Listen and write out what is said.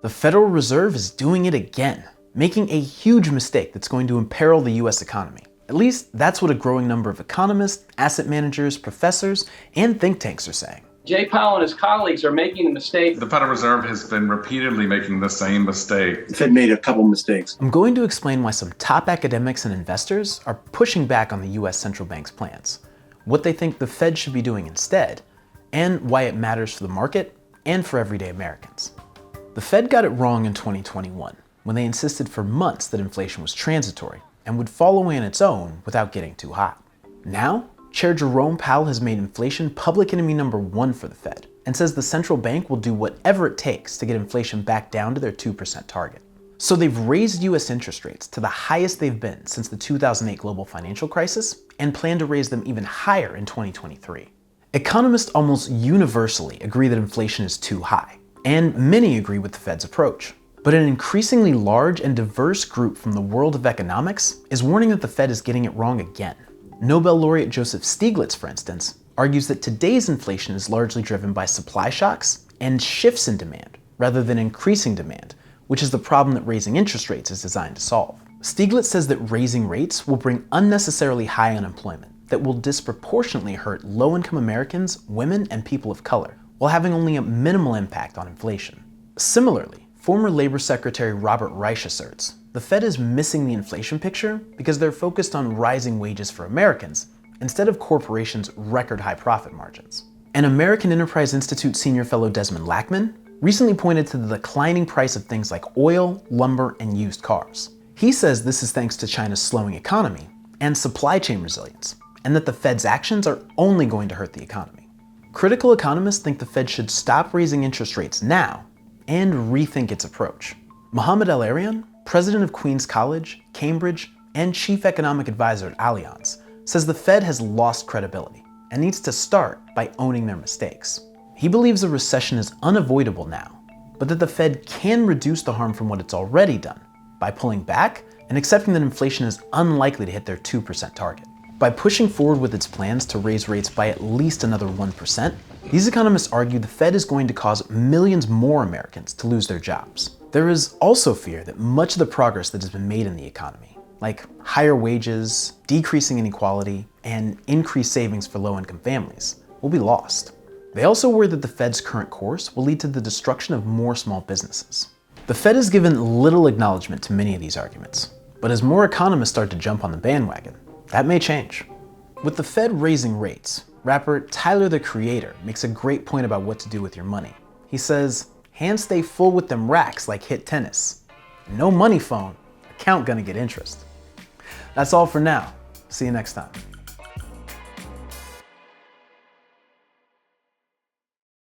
The Federal Reserve is doing it again, making a huge mistake that's going to imperil the US economy. At least that's what a growing number of economists, asset managers, professors, and think tanks are saying. Jay Powell and his colleagues are making a mistake. The Federal Reserve has been repeatedly making the same mistake. The Fed made a couple mistakes. I'm going to explain why some top academics and investors are pushing back on the US central bank's plans, what they think the Fed should be doing instead, and why it matters for the market and for everyday Americans. The Fed got it wrong in 2021 when they insisted for months that inflation was transitory and would fall away on its own without getting too hot. Now, Chair Jerome Powell has made inflation public enemy number one for the Fed and says the central bank will do whatever it takes to get inflation back down to their 2% target. So they've raised US interest rates to the highest they've been since the 2008 global financial crisis and plan to raise them even higher in 2023. Economists almost universally agree that inflation is too high, and many agree with the Fed's approach. But an increasingly large and diverse group from the world of economics is warning that the Fed is getting it wrong again. Nobel laureate Joseph Stiglitz, for instance, argues that today's inflation is largely driven by supply shocks and shifts in demand, rather than increasing demand, which is the problem that raising interest rates is designed to solve. Stiglitz says that raising rates will bring unnecessarily high unemployment that will disproportionately hurt low-income Americans, women, and people of color, while having only a minimal impact on inflation. Similarly, former Labor Secretary Robert Reich asserts the Fed is missing the inflation picture because they're focused on rising wages for Americans instead of corporations' record-high profit margins. And American Enterprise Institute senior fellow Desmond Lackman recently pointed to the declining price of things like oil, lumber, and used cars. He says this is thanks to China's slowing economy and supply chain resilience, and that the Fed's actions are only going to hurt the economy. Critical economists think the Fed should stop raising interest rates now and rethink its approach. Mohamed El-Arian, president of Queens College, Cambridge, and chief economic advisor at Allianz, says the Fed has lost credibility and needs to start by owning their mistakes. He believes a recession is unavoidable now, but that the Fed can reduce the harm from what it's already done by pulling back and accepting that inflation is unlikely to hit their 2% target. By pushing forward with its plans to raise rates by at least another 1%, these economists argue the Fed is going to cause millions more Americans to lose their jobs. There is also fear that much of the progress that has been made in the economy, like higher wages, decreasing inequality, and increased savings for low-income families, will be lost. They also worry that the Fed's current course will lead to the destruction of more small businesses. The Fed has given little acknowledgement to many of these arguments, but as more economists start to jump on the bandwagon, that may change. With the Fed raising rates, rapper Tyler the Creator makes a great point about what to do with your money. He says, "Hands stay full with them racks like hit tennis. No money phone, account gonna get interest." That's all for now. See you next time.